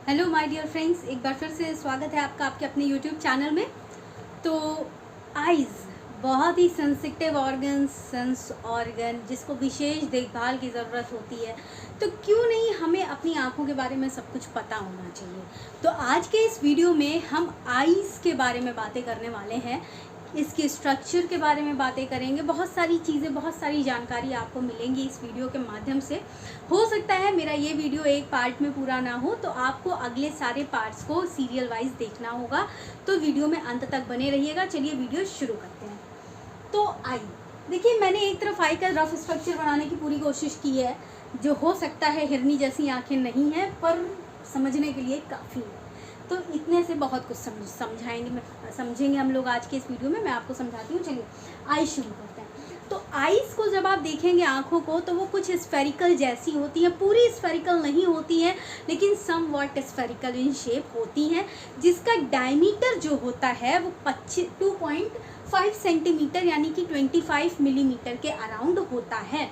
Hello my dear friends, एक बार फिर से स्वागत है आपका आपके अपने यूट्यूब चैनल में। तो आइज़ बहुत ही सेंसिटिव ऑर्गन जिसको विशेष देखभाल की ज़रूरत होती है, तो क्यों नहीं हमें अपनी आँखों के बारे में सब कुछ पता होना चाहिए। तो आज के इस वीडियो में हम आइज़ के बारे में बातें करने वाले हैं, इसके स्ट्रक्चर के बारे में बातें करेंगे। बहुत सारी चीज़ें, बहुत सारी जानकारी आपको मिलेंगी इस वीडियो के माध्यम से। हो सकता है मेरा ये वीडियो एक पार्ट में पूरा ना हो, तो आपको अगले सारे पार्ट्स को सीरियल वाइज देखना होगा, तो वीडियो में अंत तक बने रहिएगा। चलिए वीडियो शुरू करते हैं। तो आई देखिए, मैंने एक तरफ आई का रफ स्ट्रक्चर बनाने की पूरी कोशिश की है, जो हो सकता है हिरनी जैसी आँखें नहीं हैं, पर समझने के लिए काफ़ी है। तो इतने से बहुत कुछ समझेंगे हम लोग आज के इस वीडियो में। मैं आपको समझाती हूँ। चलिए आई शुरू करते हैं। तो आइज़ को जब आप देखेंगे आँखों को, तो वो कुछ स्फेरिकल जैसी होती हैं। पूरी स्फेरिकल नहीं होती हैं, लेकिन somewhat spherical in shape होती हैं, जिसका डायमीटर जो होता है वो 2.5 सेंटीमीटर यानी कि 25 मिलीमीटर के अराउंड होता है।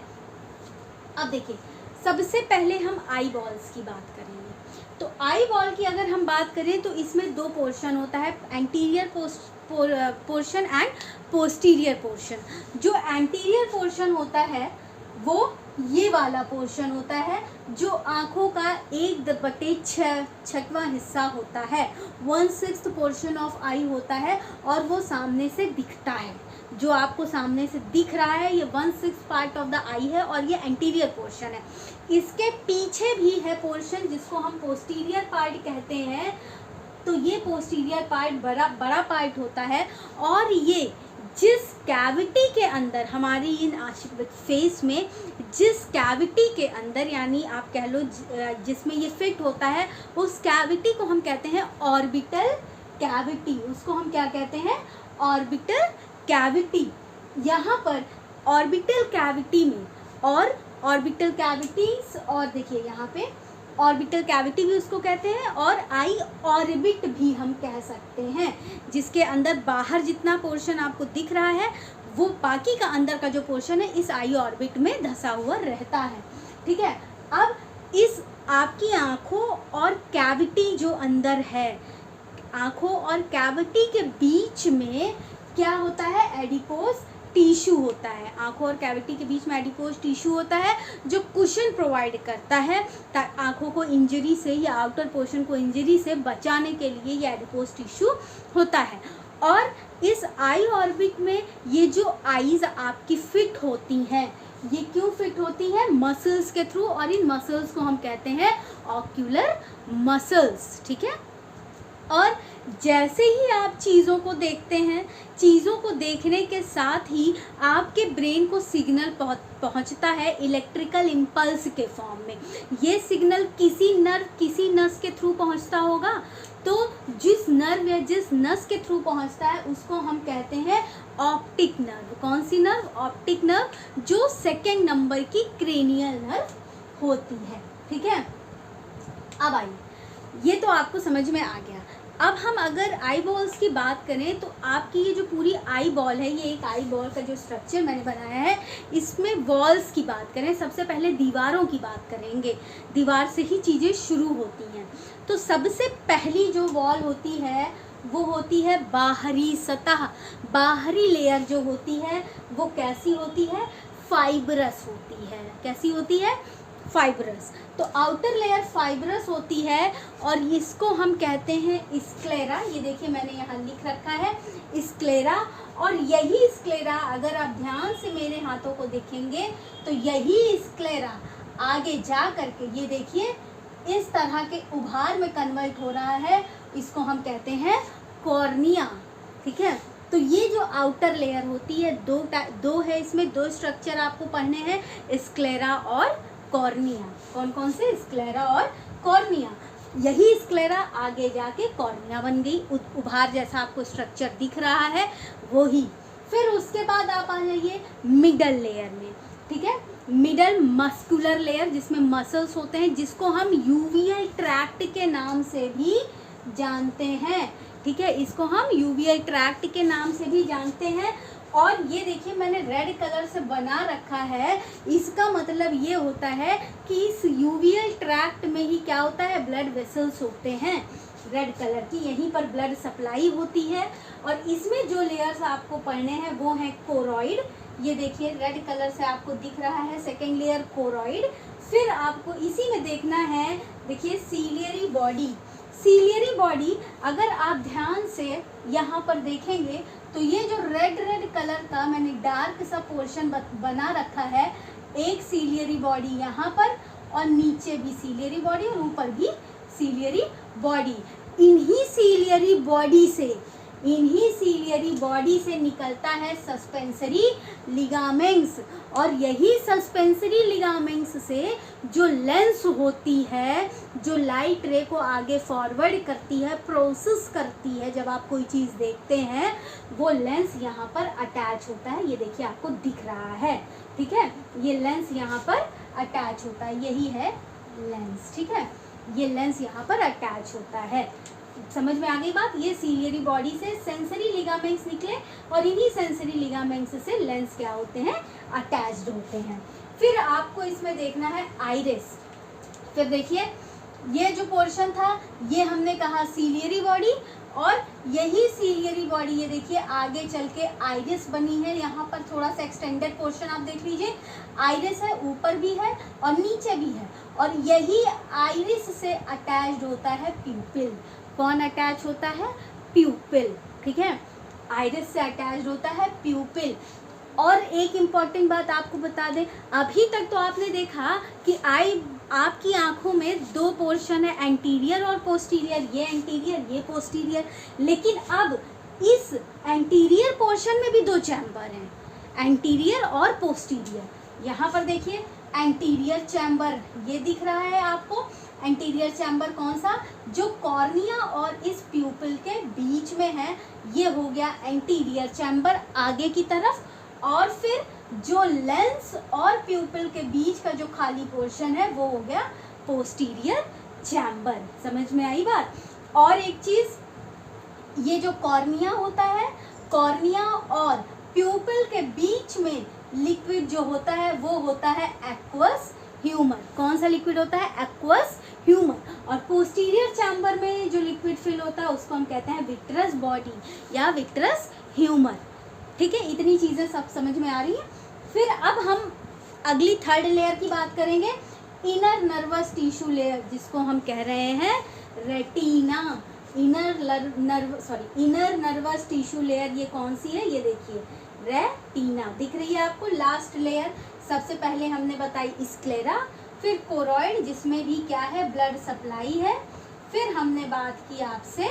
अब देखिए, सबसे पहले हम आई बॉल्स की बात करेंगे। तो आई बॉल की अगर हम बात करें तो इसमें दो पोर्शन होता है, anterior portion and posterior portion. जो एंटीरियर पोर्शन होता है वो ये वाला पोर्शन होता है, जो आँखों का 1/6वां हिस्सा होता है। 1/6 पोर्शन ऑफ आई होता है और वो सामने से दिखता है। जो आपको सामने से दिख रहा है ये 1/6 पार्ट ऑफ द आई है और ये एंटीरियर पोर्शन है। इसके पीछे भी है पोर्शन जिसको हम पोस्टीरियर पार्ट कहते हैं। तो ये पोस्टीरियर पार्ट बड़ा पार्ट होता है, और ये जिस कैविटी के अंदर हमारी इन फेस में, जिस कैविटी के अंदर यानी आप कह लो जिसमें ये फिट होता है, उस कैविटी को हम कहते हैं ऑर्बिटल कैविटी। उसको हम क्या कहते हैं? Orbital cavity. यहाँ पर ऑर्बिटल कैविटी में और ऑर्बिटल कैविटीज, और देखिए यहाँ पे ऑर्बिटल कैविटी भी उसको कहते हैं, और आई ऑर्बिट भी हम कह सकते हैं, जिसके अंदर बाहर जितना पोर्शन आपको दिख रहा है वो बाकी का अंदर का जो पोर्शन है इस आई ऑर्बिट में धंसा हुआ रहता है। ठीक है। अब इस आपकी आँखों और कैविटी जो अंदर है, आँखों और कैविटी के बीच में क्या होता है? एडिपोज टिश्यू होता है। आँखों और कैविटी के बीच में एडिपोज टिश्यू होता है, जो कुशन प्रोवाइड करता है आँखों को इंजरी से या आउटर पोर्शन को इंजरी से बचाने के लिए ये एडिपोज टिश्यू होता है। और इस आई ऑर्बिट में ये जो आईज आपकी फिट होती हैं, ये क्यों फिट होती हैं? मसल्स के थ्रू, और इन मसल्स को हम कहते हैं ऑक्यूलर मसल्स। ठीक है। और जैसे ही आप चीज़ों को देखते हैं, चीज़ों को देखने के साथ ही आपके ब्रेन को सिग्नल पहुंचता है इलेक्ट्रिकल इम्पल्स के फॉर्म में। ये सिग्नल किसी नस के थ्रू पहुंचता होगा। तो जिस नर्व या जिस नस के थ्रू पहुंचता है उसको हम कहते हैं ऑप्टिक नर्व। कौन सी नर्व? ऑप्टिक नर्व, जो सेकेंड नंबर की क्रेनियल नर्व होती है। ठीक है। अब आइए, ये तो आपको समझ में आ गया। अब हम अगर आई बॉल्स की बात करें, तो आपकी ये जो पूरी आई बॉल है, ये एक आई बॉल का जो स्ट्रक्चर मैंने बनाया है, इसमें वॉल्स की बात करें, सबसे पहले दीवारों की बात करेंगे। दीवार से ही चीज़ें शुरू होती हैं। तो सबसे पहली जो वॉल होती है वो होती है बाहरी सतह। बाहरी लेयर जो होती है वो कैसी होती है? फाइब्रस होती है। कैसी होती है? फाइब्रस। तो आउटर लेयर फाइब्रस होती है, और इसको हम कहते हैं स्क्लेरा। ये देखिए मैंने यहाँ लिख रखा है स्क्लेरा। और यही स्क्लेरा, अगर आप ध्यान से मेरे हाथों को देखेंगे तो यही स्क्लेरा आगे जा करके ये देखिए इस तरह के उभार में कन्वर्ट हो रहा है। इसको हम कहते हैं कॉर्निया। ठीक है। तो ये जो आउटर लेयर होती है, दो है, इसमें दो स्ट्रक्चर आपको पढ़ने हैं, स्क्लेरा और कॉर्निया। कौन कौन से? स्क्लेरा और कॉर्निया। यही स्क्लेरा आगे जाके कॉर्निया बन गई। उभार जैसा आपको स्ट्रक्चर दिख रहा है वो ही। फिर उसके बाद आप आ जाइए मिडल लेयर में। ठीक है। मिडल मस्कुलर लेयर, जिसमें मसल्स होते हैं, जिसको हम यूवियल ट्रैक्ट के नाम से भी जानते हैं। ठीक है। इसको हम यूवियल ट्रैक्ट के नाम से भी जानते हैं। और ये देखिए मैंने रेड कलर से बना रखा है, इसका मतलब ये होता है कि इस यूवियल ट्रैक्ट में ही क्या होता है, ब्लड वेसल्स होते हैं रेड कलर की, यहीं पर ब्लड सप्लाई होती है। और इसमें जो लेयर्स आपको पढ़ने हैं वो है कोरॉइड, ये देखिए रेड कलर से आपको दिख रहा है सेकेंड लेयर कोरॉइड। फिर आपको इसी में देखना है, देखिए सीलियरी बॉडी। सीलियरी बॉडी अगर आप ध्यान से यहाँ पर देखेंगे तो ये जो रेड रेड कलर का मैंने डार्क सा पोर्शन बना रखा है, एक सीलियरी बॉडी यहाँ पर और नीचे भी सीलियरी बॉडी और ऊपर भी सीलियरी बॉडी। इन्हीं सीलियरी बॉडी से निकलता है सस्पेंसरी लिगामेंट्स, और यही सस्पेंसरी लिगामेंट्स से जो लेंस होती है, जो लाइट रे को आगे फॉरवर्ड करती है, प्रोसेस करती है, जब आप कोई चीज़ देखते हैं वो लेंस यहाँ पर अटैच होता है। ये देखिए आपको दिख रहा है, ठीक है, ये लेंस यहाँ पर अटैच होता है, यही है लेंस, ठीक है, ये लेंस यहाँ पर अटैच होता है। समझ में आ गई बात। ये सीलियरी बॉडी से सेंसरी लिगामेंट्स निकले और इन्हीं सेंसरी लिगामेंट्स से लेंस क्या होते हैं, अटैच्ड होते हैं। फिर आपको इसमें देखना है आइरिस। फिर देखिए ये जो पोर्शन था ये हमने कहा सीलियरी बॉडी, और यही सीलियरी बॉडी ये देखिए आगे चल के आइरिस बनी है। यहाँ पर थोड़ा सा एक्सटेंडेड पोर्शन आप देख लीजिए, आइरिस है, ऊपर भी है और नीचे भी है, और यही आइरिस से अटैच्ड होता है प्यूपिल। कौन अटैच होता है, प्यूपिल, ठीक है, आइरिस से अटैच्ड होता है प्यूपिल। और एक इम्पॉर्टेंट बात आपको बता दें, अभी तक तो आपने देखा कि आपकी आंखों में दो पोर्शन है, एंटीरियर और पोस्टीरियर, ये एंटीरियर ये पोस्टीरियर, लेकिन अब इस एंटीरियर पोर्शन में भी दो चैम्बर हैं, एंटीरियर और पोस्टीरियर। यहाँ पर देखिए एंटीरियर चैम्बर ये दिख रहा है आपको, एंटीरियर चैम्बर कौन सा, जो कॉर्निया और इस प्यूपिल के बीच में है, ये हो गया एंटीरियर चैम्बर आगे की तरफ। और फिर जो लेंस और प्यूपिल के बीच का जो खाली पोर्शन है वो हो गया पोस्टीरियर चैम्बर। समझ में आई बात। और एक चीज, ये जो कॉर्निया होता है, कॉर्निया और प्यूपिल के बीच में लिक्विड जो होता है वो होता है एक्वस ह्यूमर। कौन सा लिक्विड होता है, एक्वस ह्यूमर। और पोस्टीरियर चैम्बर में जो लिक्विड फिल होता है उसको हम कहते हैं विट्रस बॉडी या विट्रस ह्यूमर। ठीक है, इतनी चीज़ें सब समझ में आ रही हैं। फिर अब हम अगली थर्ड लेयर की बात करेंगे, इनर नर्वस टिश्यू लेयर, जिसको हम कह रहे हैं retina. Inner nervous tissue layer ये कौन सी है, ये देखिए रेटिना दिख रही है आपको। लास्ट लेयर सबसे पहले हमने बताई स्क्लेरा, फिर कोरॉइड जिसमें भी क्या है, ब्लड सप्लाई है। फिर हमने बात की आपसे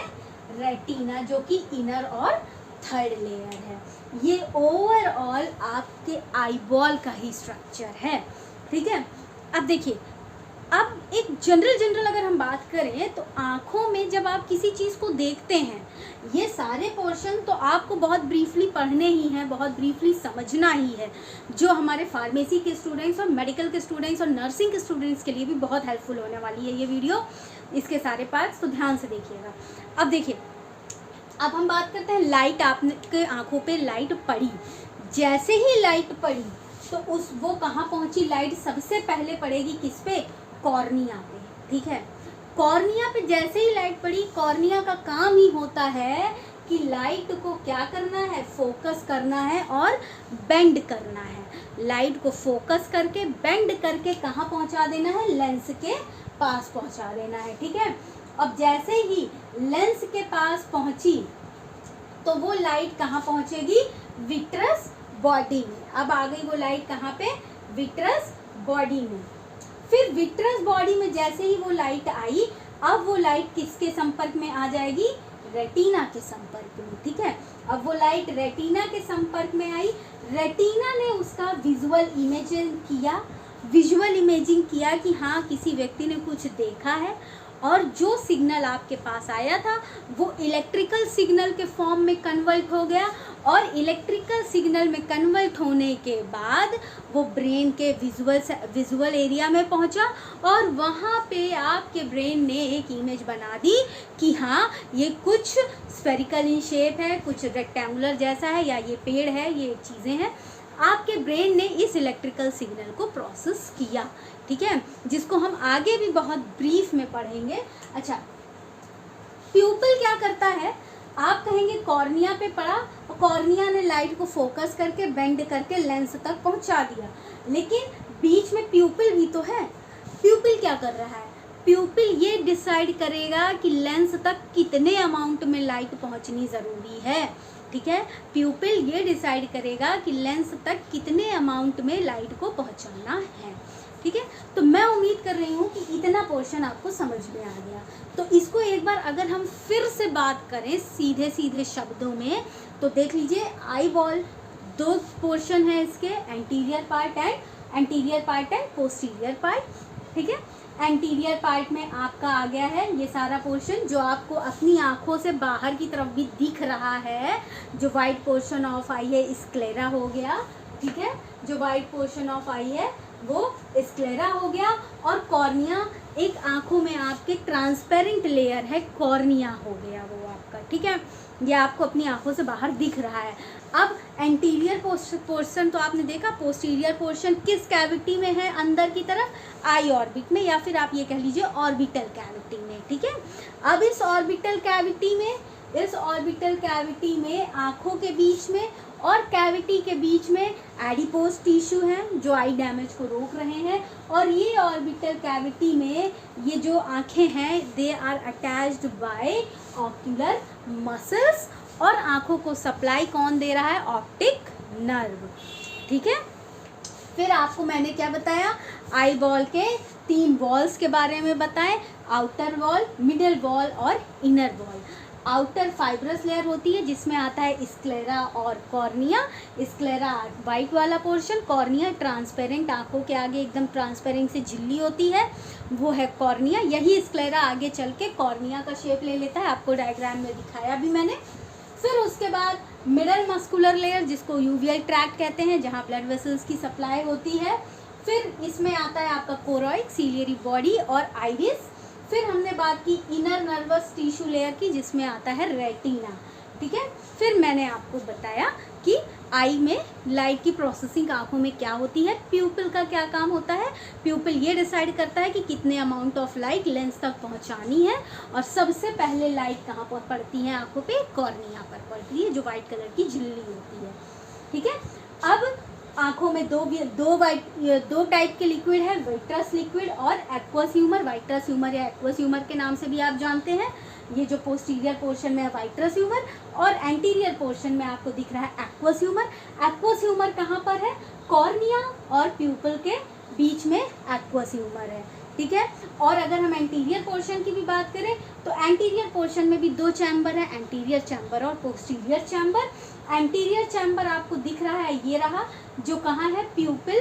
रेटिना जो कि इनर और थर्ड लेयर है। ये ओवरऑल आपके आईबॉल का ही स्ट्रक्चर है। ठीक है, अब देखिए, अब एक जनरल अगर हम बात करें तो आँखों में जब आप किसी चीज़ को देखते हैं, ये सारे पोर्शन तो आपको बहुत ब्रीफली पढ़ने ही हैं, बहुत ब्रीफली समझना ही है, जो हमारे फार्मेसी के स्टूडेंट्स और मेडिकल के स्टूडेंट्स और नर्सिंग के स्टूडेंट्स के लिए भी बहुत हेल्पफुल होने वाली है ये वीडियो, इसके सारे पार्ट्स, तो ध्यान से देखिएगा। अब देखिए, अब हम बात करते हैं लाइट। आपके आँखों पे लाइट पड़ी, जैसे ही लाइट पड़ी तो वो कहाँ पहुँची, लाइट सबसे पहले पड़ेगी किस पे, कॉर्निया पे। ठीक है, कॉर्निया पे जैसे ही लाइट पड़ी, कॉर्निया का काम ही होता है कि लाइट को क्या करना है, फोकस करना है और बेंड करना है। लाइट को फोकस करके बेंड करके कहाँ पहुँचा देना है, लेंस के पास पहुँचा देना है। ठीक है, अब जैसे ही लेंस के पास पहुँची तो वो लाइट कहाँ पहुँचेगी, विट्रस बॉडी में। अब आ गई वो लाइट कहाँ पे, विट्रस बॉडी में। फिर विट्रस बॉडी में जैसे ही वो लाइट आई, अब वो लाइट किसके संपर्क में आ जाएगी, रेटिना के संपर्क में। ठीक है, अब वो लाइट रेटिना के संपर्क में आई, रेटिना ने उसका विजुअल इमेजिंग किया कि हाँ किसी व्यक्ति ने कुछ देखा है, और जो सिग्नल आपके पास आया था वो इलेक्ट्रिकल सिग्नल के फॉर्म में कन्वर्ट हो गया, और इलेक्ट्रिकल सिग्नल में कन्वर्ट होने के बाद वो ब्रेन के विजुअल एरिया में पहुंचा, और वहाँ पे आपके ब्रेन ने एक इमेज बना दी कि हाँ ये कुछ स्फेरिकल इन शेप है, कुछ रेक्टेंगुलर जैसा है, या ये पेड़ है, ये चीज़ें हैं। आपके ब्रेन ने इस इलेक्ट्रिकल सिग्नल को प्रोसेस किया, ठीक है, जिसको हम आगे भी बहुत ब्रीफ में पढ़ेंगे। अच्छा, प्यूपिल क्या करता है, आप कहेंगे कॉर्निया पे पड़ा, और कॉर्निया ने लाइट को फोकस करके बेंड करके लेंस तक पहुंचा दिया, लेकिन बीच में प्यूपिल भी तो है। प्यूपिल क्या कर रहा है, प्यूपिल ये डिसाइड करेगा कि लेंस तक कितने अमाउंट में लाइट पहुंचनी ज़रूरी है, ठीक है। प्यूपिल ये डिसाइड करेगा कि लेंस तक कितने अमाउंट में लाइट को पहुंचाना है, ठीक है। तो मैं उम्मीद कर रही हूँ कि इतना पोर्शन आपको समझ में आ गया। तो इसको एक बार अगर हम फिर से बात करें सीधे सीधे शब्दों में, तो देख लीजिए, आई बॉल दो पोर्शन है इसके, anterior part and posterior part, ठीक है। एंटीरियर पार्ट में आपका आ गया है ये सारा पोर्शन जो आपको अपनी आँखों से बाहर की तरफ भी दिख रहा है। जो वाइट पोर्शन ऑफ आई है स्क्लेरा हो गया, ठीक है, जो वाइट पोर्शन ऑफ आई है वो स्क्लेरा हो गया, और कॉर्निया एक आँखों में आपके ट्रांसपेरेंट लेयर है, कॉर्निया हो गया वो आपका, ठीक है। ये आपको अपनी आँखों से बाहर दिख रहा है। अब एंटीरियर पोर्शन तो आपने देखा, पोस्टीरियर पोर्शन किस कैविटी में है, अंदर की तरफ, आई ऑर्बिट में, या फिर आप ये कह लीजिए ऑर्बिटल कैविटी में, ठीक है। अब इस ऑर्बिटल कैविटी में आँखों के बीच में और कैविटी के बीच में एडिपोज टिश्यू हैं जो आई डैमेज को रोक रहे हैं, और ये ऑर्बिटल कैविटी में ये जो आँखें हैं they are attached by ocular muscles, और आँखों को सप्लाई कौन दे रहा है, ऑप्टिक नर्व, ठीक है। फिर आपको मैंने क्या बताया, आई बॉल के 3 वॉल्स के बारे में बताएं, आउटर वॉल, मिडल वॉल और inner wall. Outer fibrous layer होती है जिसमें आता है स्क्लेरा और कॉर्निया। स्क्लेरा वाइट वाला पोर्शन, कॉर्निया ट्रांसपेरेंट, आंखों के आगे एकदम ट्रांसपेरेंट से झिल्ली होती है, वो है कॉर्निया। यही स्क्लेरा आगे चल के कॉर्निया का शेप ले लेता है, आपको डायग्राम में दिखाया भी मैंने। फिर उसके बाद मिडल मस्कुलर लेयर जिसको यूवियल ट्रैक्ट कहते हैं, जहाँ ब्लड वेसल्स की सप्लाई होती है। फिर इसमें आता है आपका कोरॉइड, सीलियरी बॉडी और आइरिस। फिर हमने बात की इनर नर्वस टिश्यू लेयर की जिसमें आता है रेटिना, ठीक है। फिर मैंने आपको बताया कि आई में लाइट की प्रोसेसिंग आँखों में क्या होती है, प्यूपिल का क्या काम होता है। प्यूपिल ये डिसाइड करता है कि कितने अमाउंट ऑफ लाइट लेंस तक पहुंचानी है, और सबसे पहले लाइट कहाँ पर पड़ती है आँखों पे, कॉर्निया पर पड़ती है जो वाइट कलर की झिल्ली होती है, ठीक है। अब आँखों में दो टाइप के लिक्विड है, वाइट्रस लिक्विड और एक्वस ह्यूमर। वाइट्रस ह्यूमर या एक्वस ह्यूमर के नाम से भी आप जानते हैं। ये जो पोस्टीरियर पोर्शन में है वाइट्रस ह्यूमर, और एंटीरियर पोर्शन में आपको दिख रहा है एक्वस ह्यूमर। एक्वस ह्यूमर कहाँ पर है, कॉर्निया और प्यूपिल के बीच में एक्वस ह्यूमर है, ठीक है। और अगर हम एंटीरियर पोर्शन की भी बात करें तो एंटीरियर पोर्शन में भी 2 चैम्बर है, एंटीरियर चैम्बर और पोस्टीरियर चैम्बर। एंटीरियर चैम्बर आपको दिख रहा है, ये रहा, जो कहाँ है, प्यूपिल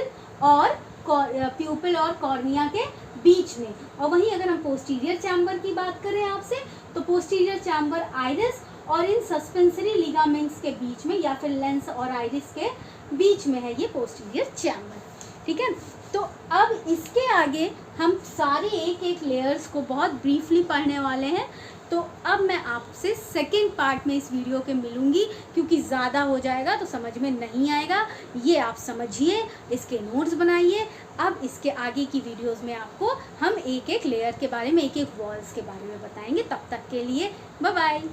और कॉर्निया के बीच में। और वहीं अगर हम पोस्टीरियर चैम्बर की बात करें आपसे, तो पोस्टीरियर चैम्बर आइरिस और इन सस्पेंसरी लिगामेंट्स के बीच में, या फिर लेंस और आइरिस के बीच में है ये पोस्टीरियर चैम्बर, ठीक है। तो अब इसके आगे हम सारे एक लेयर्स को बहुत ब्रीफली पढ़ने वाले हैं। तो अब मैं आपसे सेकंड पार्ट में इस वीडियो के मिलूँगी, क्योंकि ज़्यादा हो जाएगा तो समझ में नहीं आएगा। ये आप समझिए, इसके नोट्स बनाइए। अब इसके आगे की वीडियोस में आपको हम एक लेयर के बारे में, एक वॉल्स के बारे में बताएंगे। तब तक के लिए बाय बाय।